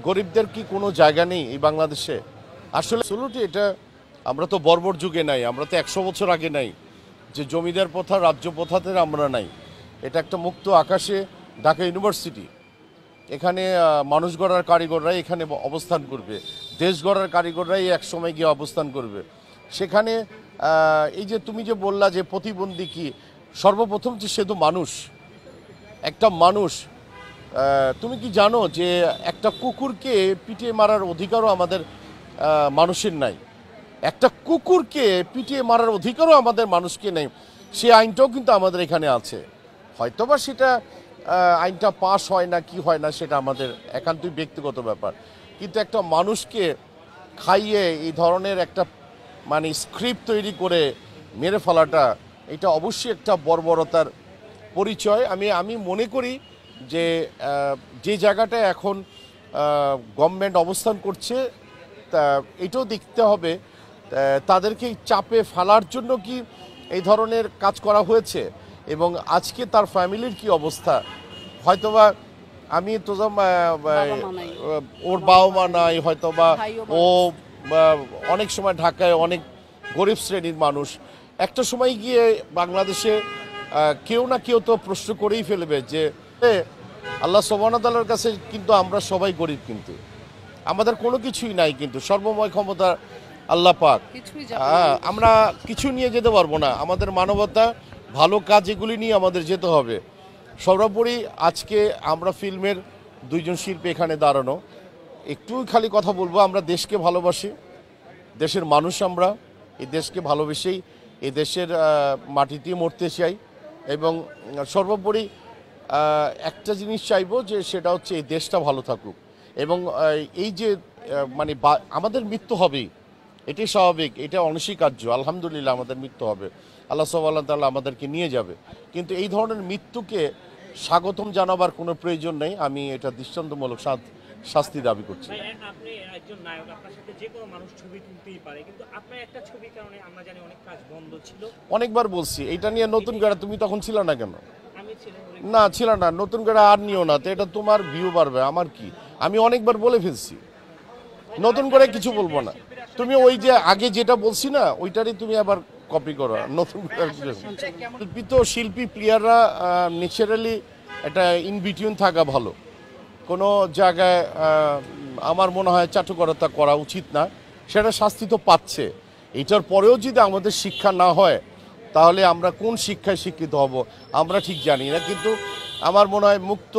গরিবদের কি কোনো জায়গা নেই এই বাংলাদেশে? আসলে অ্যাবসলিউটলি এটা আমরা তো বর্বর যুগে নাই, আমরা তো 100 বছর আগে নাই যে জমিদার প্রথা রাজ্য প্রথাতে আমরা নাই। এটা একটা মুক্ত আকাশে ঢাকা ইউনিভার্সিটি। এখানে মানুষ গড়ার কারিগররাই এখানে অবস্থান করবে, দেশ গড়ার কারিগররাই একসময় গিয়ে অবস্থান করবে সেখানে। এই যে তুমি যে বললা যে প্রতিবন্ধী কি, সর্বপ্রথম যে সে তো মানুষ, একটা মানুষ। তুমি কি জানো যে একটা কুকুরকে পিটিয়ে মারার অধিকারও আমাদের মানুষের নাই? একটা কুকুরকে পিটিয়ে মারার অধিকারও আমাদের মানুষকে নেই। সে আইনটাও কিন্তু আমাদের এখানে আছে। হয়তোবা সেটা আইনটা পাস হয় না কি হয় না সেটা আমাদের একান্তই ব্যক্তিগত ব্যাপার, কিন্তু একটা মানুষকে খাইয়ে এই ধরনের একটা মানে স্ক্রিপ্ট তৈরি করে মেরে ফেলাটা এটা অবশ্যই একটা বর্বরতার পরিচয়। আমি মনে করি যে যে জায়গাটায় এখন গভর্নমেন্ট অবস্থান করছে তা এটাও দেখতে হবে তাদেরকে চাপে ফেলার জন্য কি এই ধরনের কাজ করা হয়েছে এবং আজকে তার ফ্যামিলির কি অবস্থা। হয়তোবা আমি তো ওর বাবা মা নাই, হয়তোবা ও অনেক সময় ঢাকায় অনেক গরিব শ্রেণীর মানুষ। একটা সময় গিয়ে বাংলাদেশে কেউ না কেউ তো প্রশ্ন করেই ফেলবে যে আল্লাহ সুবহানাহু ওয়া তাআলার কাছে কিন্তু আমরা সবাই গরিব, কিন্তু আমাদের কোনো কিছুই নাই, কিন্তু সর্বময় ক্ষমতা আল্লাহ পাক। আমরা কিছু নিয়ে যেতে পারবো না, আমাদের মানবতা ভালো কাজ এগুলি নিয়ে আমাদের যেতে হবে। সর্বোপরি আজকে আমরা ফিল্মের দুইজন শিল্পী এখানে দাঁড়ানো, একটু খালি কথা বলবো, আমরা দেশকে ভালোবাসি, দেশের মানুষ, আমরা এই দেশকে ভালোবেসেই এই দেশের মাটিতে মরতে চাই এবং সর্বোপরি একটা জিনিস চাইবো যে সেটা হচ্ছে এই দেশটা ভালো থাকুক এবং এই যে মানে আমাদের মৃত্যু হবেই, এটাই স্বাভাবিক, এটা অনস্বীকার্য। আলহামদুলিল্লাহ আমাদের মৃত্যু হবে, আল্লাহ সুবহানাহু ওয়া তাআলা আমাদেরকে নিয়ে যাবে, কিন্তু এই ধরনের মৃত্যুকে স্বাগতম জানাবার কোনো প্রয়োজন নেই। আমি এটা দৃষ্টান্তমূলক শাস্তি দাবি করছি। আপনি একজন নায়ক, আপনার সাথে যে কোনো মানুষ ছবি তুলতেই পারে, কিন্তু আপনার একটা ছবির কারণে আমরা জানি অনেক কাজ বন্ধ ছিল। অনেকবার বলছি এটা নিয়ে, নতুন গাড়া তুমি তখন ছিল না কেন? আমি ছিলাম না, ছিল না, নতুন গাড়া আর নিও না, তো এটা তোমার ভিউ বাড়বে, আমার কি? আমি অনেকবার বলে ফেলছি, নতুন করে কিছু বলবো না। তুমি ওই যে আগে যেটা বলছি না ওইটারই তুমি আবার কপি করো, নতুন শিল্পী তো শিল্পী প্লেয়াররা ন্যাচারালি একটা ইন বিটুইন থাকা ভালো। কোনো জায়গায় আমার মনে হয় চাটুকারিতা করা উচিত না, সেটা শাস্তি তো পাচ্ছে। এটার পরেও যদি আমাদের শিক্ষা না হয় তাহলে আমরা কোন শিক্ষায় শিক্ষিত হব আমরা ঠিক জানি না, কিন্তু আমার মনে হয় মুক্ত